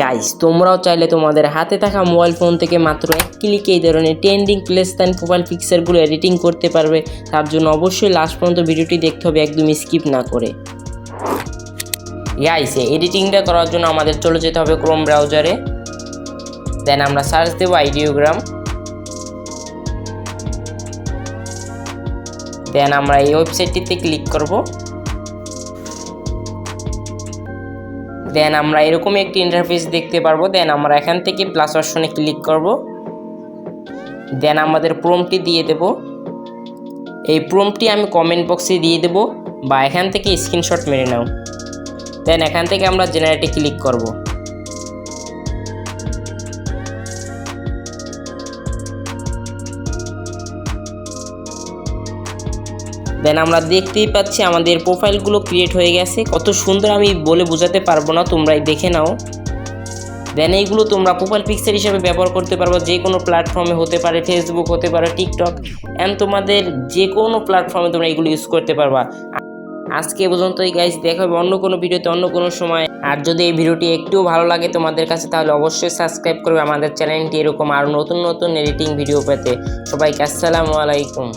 Guys তোমরাও চাইলে তোমাদের হাতে থাকা মোবাইল ফোন থেকে মাত্র এক ক্লিকে এই ধরনের ট্রেন্ডিং প্লেস অ্যান্ড প্রোফাইল পিকচারগুলো এডিটিং করতে পারবে। তার জন্য অবশ্যই লাস্ট পর্যন্ত ভিডিওটি দেখতে হবে, একদম স্কিপ না করে। গাইস এডিটিংটা করার জন্য আমাদের চলে যেতে হবে ক্রোম ব্রাউজারে। দেন আমরা সার্চ দেবো আইডিওগ্রাম। দেন আমরা এই ওয়েবসাইটটিতে ক্লিক করব। দেন আমরা এরকম একটি ইন্টারফেস দেখতে পারবো। দেন আমরা এখান থেকে প্লাস অপশনে ক্লিক করব। দেন আমাদের প্রম্পটটি দিয়ে দেব। এই প্রম্পটটি আমি কমেন্ট বক্সে দিয়ে দেব বা এখান থেকে স্ক্রিনশট মেরে নাও। দেন এখান থেকে আমরা জেনারেটে ক্লিক করব। দেন আমরা দেখতেই পাচ্ছি আমাদের প্রোফাইলগুলো ক্রিয়েট হয়ে গেছে। কত সুন্দর আমি বলে বোঝাতে পারবো না, তোমরাই দেখে নাও। দেন এইগুলো তোমরা প্রোফাইল পিকচার হিসেবে ব্যবহার করতে পারবো, যে কোনো প্ল্যাটফর্মে হতে পারে, ফেসবুক হতে পারে, টিকটক অ্যান্ড তোমাদের যে কোনো প্ল্যাটফর্মে তোমরা এগুলো ইউজ করতে পারবা। আজকে পর্যন্তই গাইস, দেখা হবে অন্য কোনো ভিডিওতে অন্য কোনো সময়। আর যদি এই ভিডিওটি একটুও ভালো লাগে তোমাদের কাছে তাহলে অবশ্যই সাবস্ক্রাইব করবে আমাদের চ্যানেলটি এরকম আরও নতুন নতুন এডিটিং ভিডিও পেতে। সবাইকে আসসালামু আলাইকুম।